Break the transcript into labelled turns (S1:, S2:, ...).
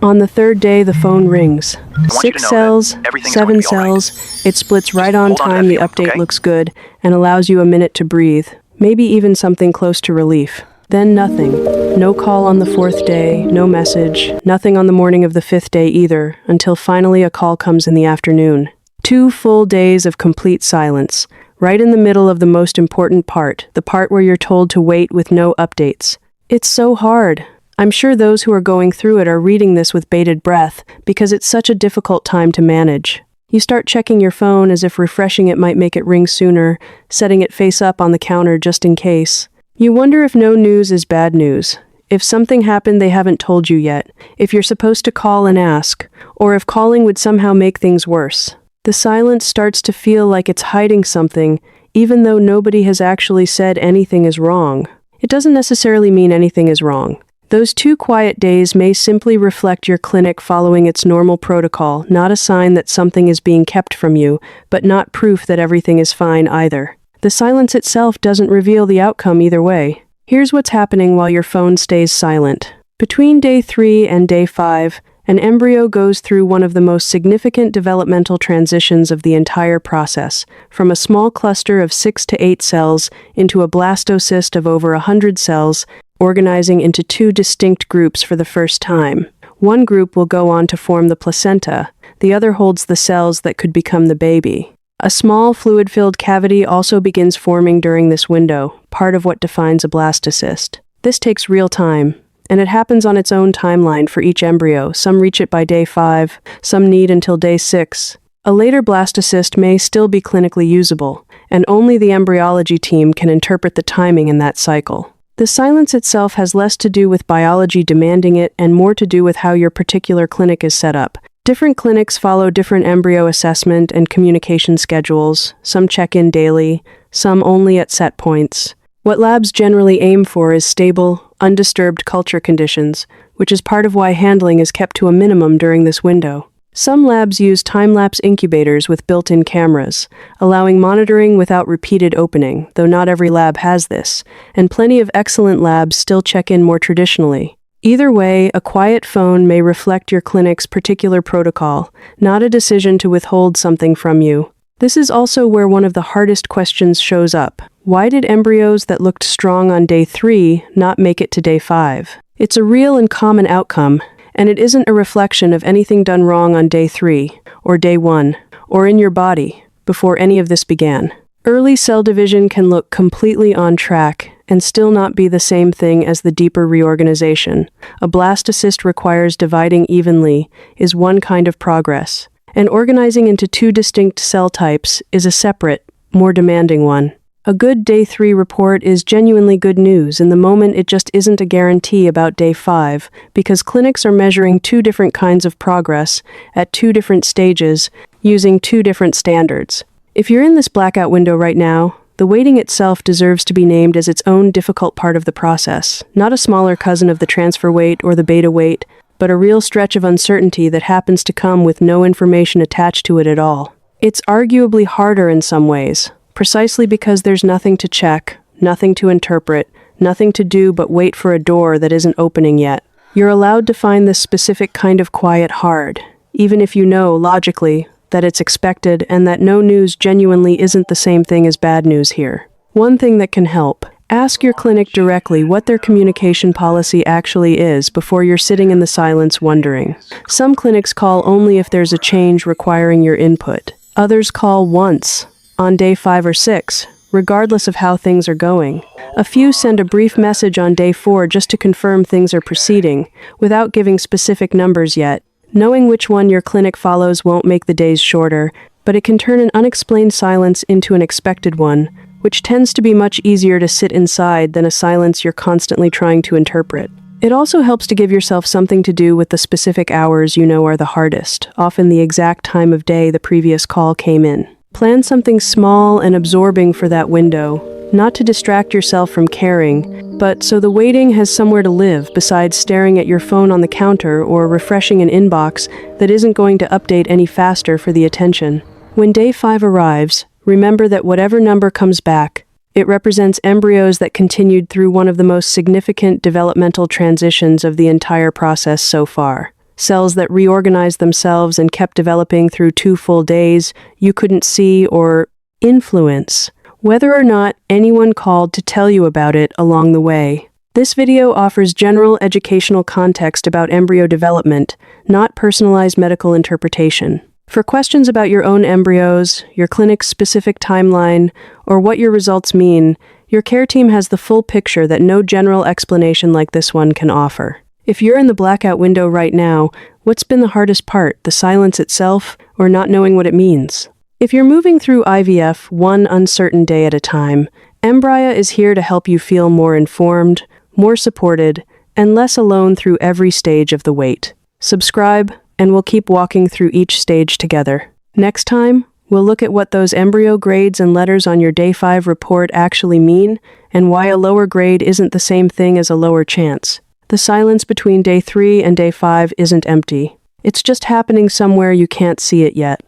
S1: On the third day, the phone rings.
S2: I want you to
S1: 6
S2: know
S1: cells,
S2: that everything's
S1: 7
S2: going to be all right.
S1: cells. It splits right on
S2: hold on to
S1: time.
S2: that
S1: The
S2: feeling,
S1: update
S2: okay?
S1: looks good and allows you a minute to breathe. Maybe even something close to relief. Then nothing. No call on the 4th day, no message, nothing on the morning of the 5th day either, until finally a call comes in the afternoon. 2 full days of complete silence, right in the middle of the most important part, the part where you're told to wait with no updates. It's so hard. I'm sure those who are going through it are reading this with bated breath, because it's such a difficult time to manage. You start checking your phone as if refreshing it might make it ring sooner, setting it face up on the counter just in case. You wonder if no news is bad news, if something happened they haven't told you yet, if you're supposed to call and ask, or if calling would somehow make things worse. The silence starts to feel like it's hiding something, even though nobody has actually said anything is wrong. It doesn't necessarily mean anything is wrong. Those 2 quiet days may simply reflect your clinic following its normal protocol, not a sign that something is being kept from you, but not proof that everything is fine either. The silence itself doesn't reveal the outcome either way. Here's what's happening while your phone stays silent. Between day 3 and day 5, an embryo goes through one of the most significant developmental transitions of the entire process, from a small cluster of 6 to 8 cells into a blastocyst of over 100 cells, organizing into 2 distinct groups for the first time. One group will go on to form the placenta, the other holds the cells that could become the baby. A small fluid-filled cavity also begins forming during this window, part of what defines a blastocyst. This takes real time, and it happens on its own timeline for each embryo. Some reach it by day 5, some need until day 6. A later blastocyst may still be clinically usable, and only the embryology team can interpret the timing in that cycle. The silence itself has less to do with biology demanding it and more to do with how your particular clinic is set up. Different clinics follow different embryo assessment and communication schedules. Some check in daily, some only at set points. What labs generally aim for is stable, undisturbed culture conditions, which is part of why handling is kept to a minimum during this window. Some labs use time-lapse incubators with built-in cameras, allowing monitoring without repeated opening, though not every lab has this, and plenty of excellent labs still check in more traditionally. Either way, a quiet phone may reflect your clinic's particular protocol, not a decision to withhold something from you. This is also where one of the hardest questions shows up. Why did embryos that looked strong on day 3 not make it to day 5? It's a real and common outcome, and it isn't a reflection of anything done wrong on day 3, or day 1, or in your body, before any of this began. Early cell division can look completely on track and still not be the same thing as the deeper reorganization. A blastocyst requires dividing evenly, is one kind of progress, and organizing into 2 distinct cell types is a separate, more demanding one. A good day 3 report is genuinely good news. In the moment, it just isn't a guarantee about day 5, because clinics are measuring 2 different kinds of progress at 2 different stages, using 2 different standards. If you're in this blackout window right now, the waiting itself deserves to be named as its own difficult part of the process, not a smaller cousin of the transfer wait or the beta wait, but a real stretch of uncertainty that happens to come with no information attached to it at all. It's arguably harder in some ways, precisely because there's nothing to check, nothing to interpret, nothing to do but wait for a door that isn't opening yet. You're allowed to find this specific kind of quiet hard, even if you know, logically, that it's expected and that no news genuinely isn't the same thing as bad news here. One thing that can help: ask your clinic directly what their communication policy actually is before you're sitting in the silence wondering. Some clinics call only if there's a change requiring your input. Others call once, on day 5 or 6, regardless of how things are going. A few send a brief message on day 4 just to confirm things are proceeding, without giving specific numbers yet. Knowing which one your clinic follows won't make the days shorter, but it can turn an unexplained silence into an expected one, which tends to be much easier to sit inside than a silence you're constantly trying to interpret. It also helps to give yourself something to do with the specific hours you know are the hardest, often the exact time of day the previous call came in. Plan something small and absorbing for that window, not to distract yourself from caring, but so the waiting has somewhere to live besides staring at your phone on the counter or refreshing an inbox that isn't going to update any faster for the attention. When day 5 arrives, remember that whatever number comes back, it represents embryos that continued through one of the most significant developmental transitions of the entire process so far. cells that reorganized themselves and kept developing through 2 full days you couldn't see or influence, whether or not anyone called to tell you about it along the way. This video offers general educational context about embryo development, not personalized medical interpretation. For questions about your own embryos, your clinic's specific timeline, or what your results mean, your care team has the full picture that no general explanation like this one can offer. If you're in the blackout window right now, what's been the hardest part, the silence itself, or not knowing what it means? If you're moving through IVF one uncertain day at a time, Embryo is here to help you feel more informed, more supported, and less alone through every stage of the wait. Subscribe, and we'll keep walking through each stage together. Next time, we'll look at what those embryo grades and letters on your Day 5 report actually mean, and why a lower grade isn't the same thing as a lower chance. The silence between Day 3 and Day 5 isn't empty. It's just happening somewhere you can't see it yet.